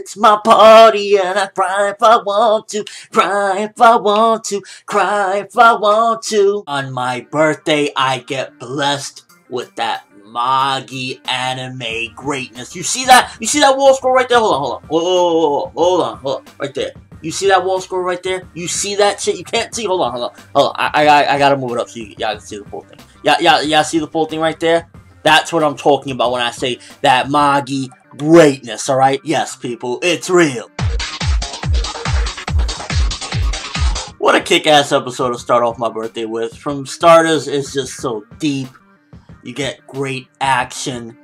It's my party and I cry if I want to, cry if I want to, cry if I want to. On my birthday, I get blessed with that Magi anime greatness. You see that? You see that wall scroll right there? Hold on. Right there. You see that wall scroll right there? You see that shit? You can't see? Hold on. I gotta move it up so y'all can see the full thing. Y'all see the full thing right there? That's what I'm talking about when I say that Magi greatness, alright? Yes, people, it's real. What a kick-ass episode to start off my birthday with. From starters, it's just so deep. You get great action,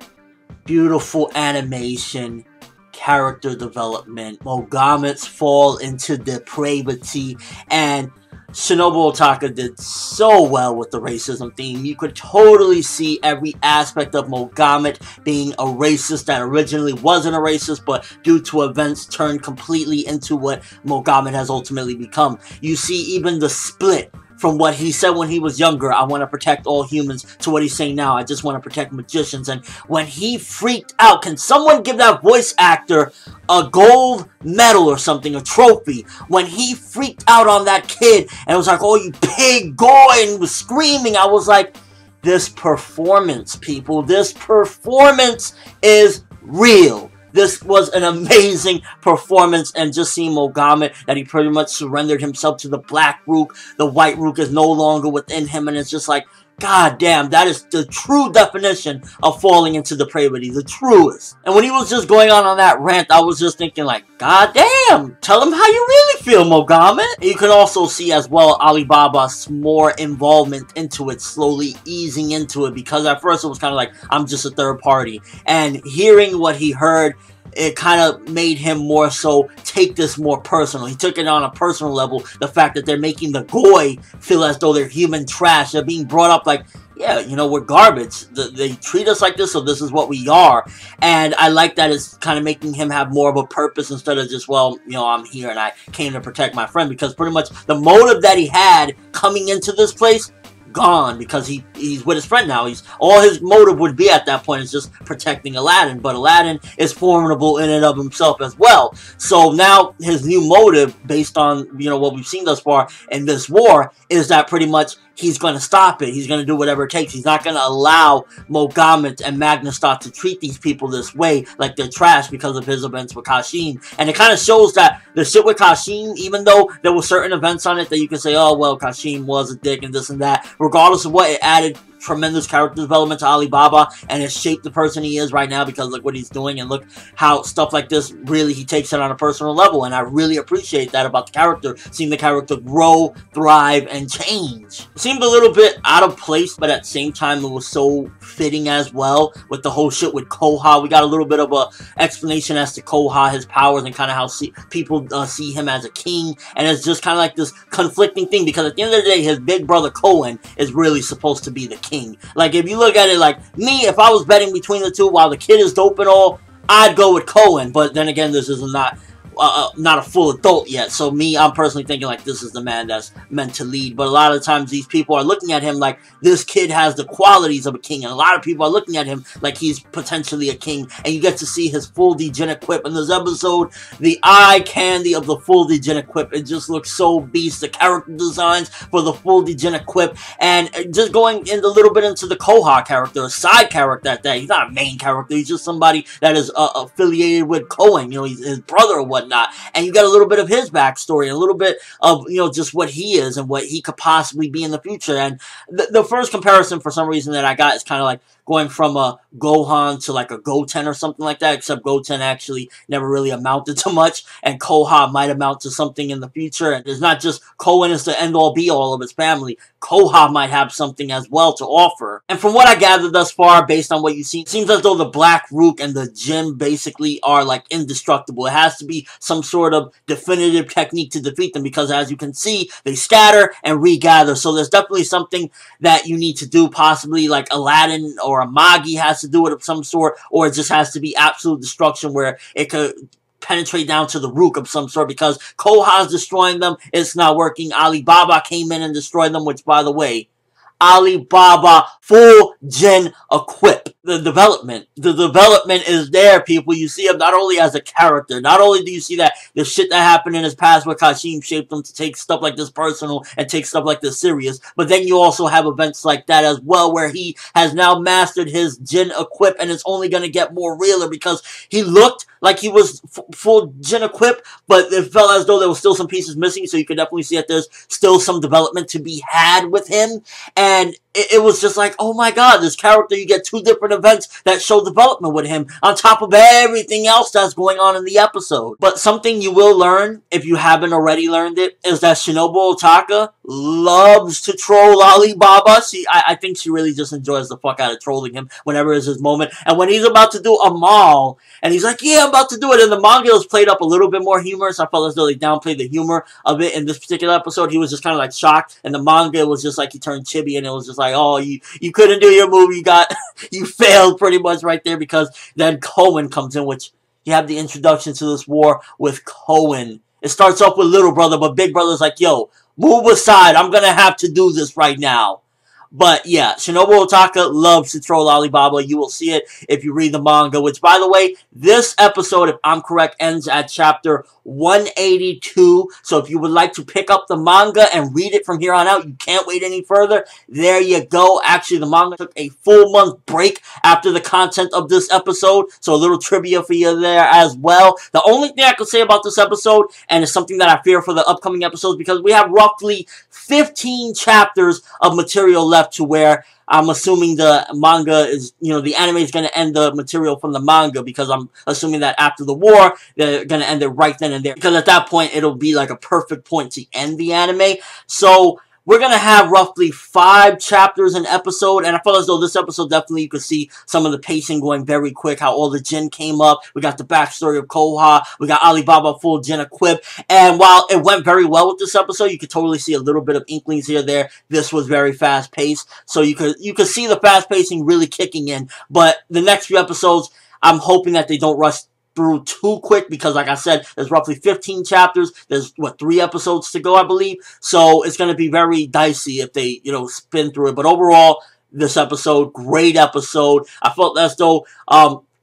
beautiful animation, character development. Mogamits fall into depravity, and Shinobu Otaka did so well with the racism theme. You could totally see every aspect of Mogamit being a racist that originally wasn't a racist, but due to events turned completely into what Mogamit has ultimately become. You see even the split from what he said when he was younger, I want to protect all humans, to what he's saying now, I just want to protect magicians. And when he freaked out, can someone give that voice actor a gold medal or something, a trophy? When he freaked out on that kid and was like, oh, you pig, go, and he was screaming, I was like, this performance, people, this performance is real. This was an amazing performance, and just seeing Mogamit, that he pretty much surrendered himself to the black Rook. The white Rook is no longer within him, and it's just like, god damn, that is the true definition of falling into depravity, the truest. And when he was just going on that rant, I was just thinking like, god damn, tell him how you really feel, Mogamit. You can also see as well Alibaba's more involvement into it, slowly easing into it, because at first it was kind of like, I'm just a third party. And hearing what he heard, it kind of made him more so take this more personal. He took it on a personal level. The fact that they're making the Goi feel as though they're human trash. They're being brought up like, yeah, you know, we're garbage. They treat us like this, so this is what we are. And I like that it's kind of making him have more of a purpose instead of just, well, you know, I'm here and I came to protect my friend. Because pretty much the motive that he had coming into this place, gone, because he's with his friend now. All his motive would be at that point is just protecting Aladdin, but Aladdin is formidable in and of himself as well. So now his new motive, based on, you know, what we've seen thus far in this war, is that pretty much he's going to stop it. He's going to do whatever it takes. He's not going to allow Mogamit and Magnustat to treat these people this way, like they're trash, because of his events with Kashin. And it kind of shows that the shit with Kashin, even though there were certain events on it that you can say, oh, well, Kashin was a dick and this and that, regardless of what, it added tremendous character development to Alibaba, and it shaped the person he is right now, because look what he's doing, and look how stuff like this, really, he takes it on a personal level, and I really appreciate that about the character, seeing the character grow, thrive, and change. It seemed a little bit out of place, but at the same time, it was so fitting as well, with the whole shit with Koha. We got a little bit of a explanation as to Koha, his powers, and kind of how people see him as a king, and it's just kind of like this conflicting thing, because at the end of the day, his big brother Kouen is really supposed to be the king. Like, if you look at it like me, if I was betting between the two, while the kid is dope and all, I'd go with Kouen. But then again, this is not a full adult yet. So me, I'm personally thinking like this is the man that's meant to lead. But a lot of times these people are looking at him like this kid has the qualities of a king. And a lot of people are looking at him like he's potentially a king. And you get to see his full Djinn equip in this episode. The eye candy of the full Djinn equip. It just looks so beast. The character designs for the full Djinn equip. And just going in a little bit into the Koha character, a side character at that. He's not a main character. He's just somebody that is affiliated with Kouen. You know, he's his brother or whatnot. And you got a little bit of his backstory, a little bit of, you know, just what he is and what he could possibly be in the future. And the first comparison, for some reason, that I got is kind of like going from a Gohan to like a Goten or something like that, except Goten actually never really amounted to much, and Koha might amount to something in the future. And it's not just Kouen is the end-all be-all of his family. Koha might have something as well to offer. And from what I gathered thus far, based on what you've seen, it seems as though the Black Rook and the Djinn basically are like indestructible. It has to be some sort of definitive technique to defeat them, because as you can see, they scatter and regather. So there's definitely something that you need to do, possibly like Aladdin or a Magi has to do it of some sort, or it just has to be absolute destruction where it could penetrate down to the Rook of some sort, because Koha's destroying them, it's not working. Alibaba came in and destroyed them, which, by the way, Alibaba full Djinn equip. The development is there, people. You see him not only as a character, not only do you see that the shit that happened in his past where Kashim shaped him to take stuff like this personal and take stuff like this serious, but then you also have events like that as well where he has now mastered his Djinn equip, and it's only going to get more realer because he looked like he was full Djinn equip, but it felt as though there was still some pieces missing, so you could definitely see that there's still some development to be had with him. And it was just like, oh my god, this character, you get 2 different events that show development with him on top of everything else that's going on in the episode. But something you will learn, if you haven't already learned it, is that Shinobu Otaka loves to troll Alibaba. I think she really just enjoys the fuck out of trolling him whenever it's his moment. And when he's about to do a mall, and he's like, yeah, I'm about to do it, and the manga was played up a little bit more humorous. I felt as though they downplayed the humor of it in this particular episode. He was just kind of like shocked, and the manga was just like he turned chibi, and it was just like, oh, you couldn't do your move, you failed pretty much right there, because then Kouen comes in, which you have the introduction to this war with Kouen. It starts off with little brother, but big brother's like, yo, move aside, I'm gonna have to do this right now. But yeah, Shinobu Otaka loves to troll Alibaba. You will see it if you read the manga, which, by the way, this episode, if I'm correct, ends at chapter 182. So if you would like to pick up the manga and read it from here on out, you can't wait any further. There you go. Actually, the manga took a full month break after the content of this episode. So a little trivia for you there as well. The only thing I could say about this episode, and it's something that I fear for the upcoming episodes, because we have roughly 15 chapters of material left, to where I'm assuming the manga is, the anime is going to end the material from the manga, because I'm assuming that after the war, they're going to end it right then and there, because at that point, it'll be like a perfect point to end the anime. So we're going to have roughly 5 chapters an episode, and I feel as though this episode, definitely you could see some of the pacing going very quick, how all the Djinn came up. We got the backstory of Koha, we got Alibaba full Djinn equip, and while it went very well with this episode, you could totally see a little bit of inklings here or there. This was very fast-paced, so you could see the fast pacing really kicking in, but the next few episodes, I'm hoping that they don't rush through too quick, because like I said, there's roughly 15 chapters. There's 3 episodes to go, I believe. So it's going to be very dicey if they, spin through it. But overall, this episode, great episode. I felt as though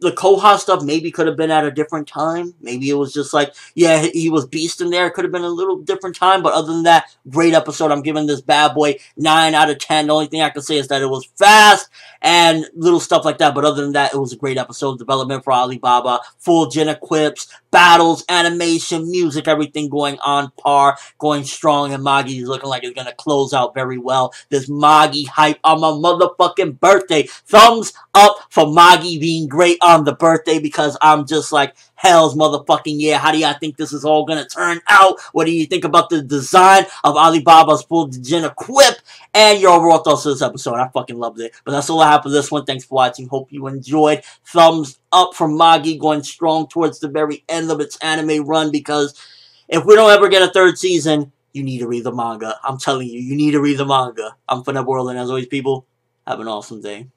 the Koha stuff maybe could have been at a different time. Maybe it was just like, yeah, he was beast in there. It could have been a little different time. But other than that, great episode. I'm giving this bad boy 9 out of 10. The only thing I can say is that it was fast and little stuff like that. But other than that, it was a great episode. Development for Alibaba, full Djinn equips, battles, animation, music, everything going on par, going strong. And Magi is looking like it's going to close out very well. This Magi hype on my motherfucking birthday. Thumbs up for Magi being great on the birthday, because I'm just like, hell's motherfucking yeah. How do y'all think this is all gonna turn out? What do you think about the design of Alibaba's full Djinn equip and your overall thoughts of this episode? I fucking loved it. But that's all I have for this one. Thanks for watching. Hope you enjoyed. Thumbs up for Magi going strong towards the very end of its anime run, because if we don't ever get a 3rd season, you need to read the manga. I'm telling you, you need to read the manga. I'm ForneverWorld, and as always, people, have an awesome day.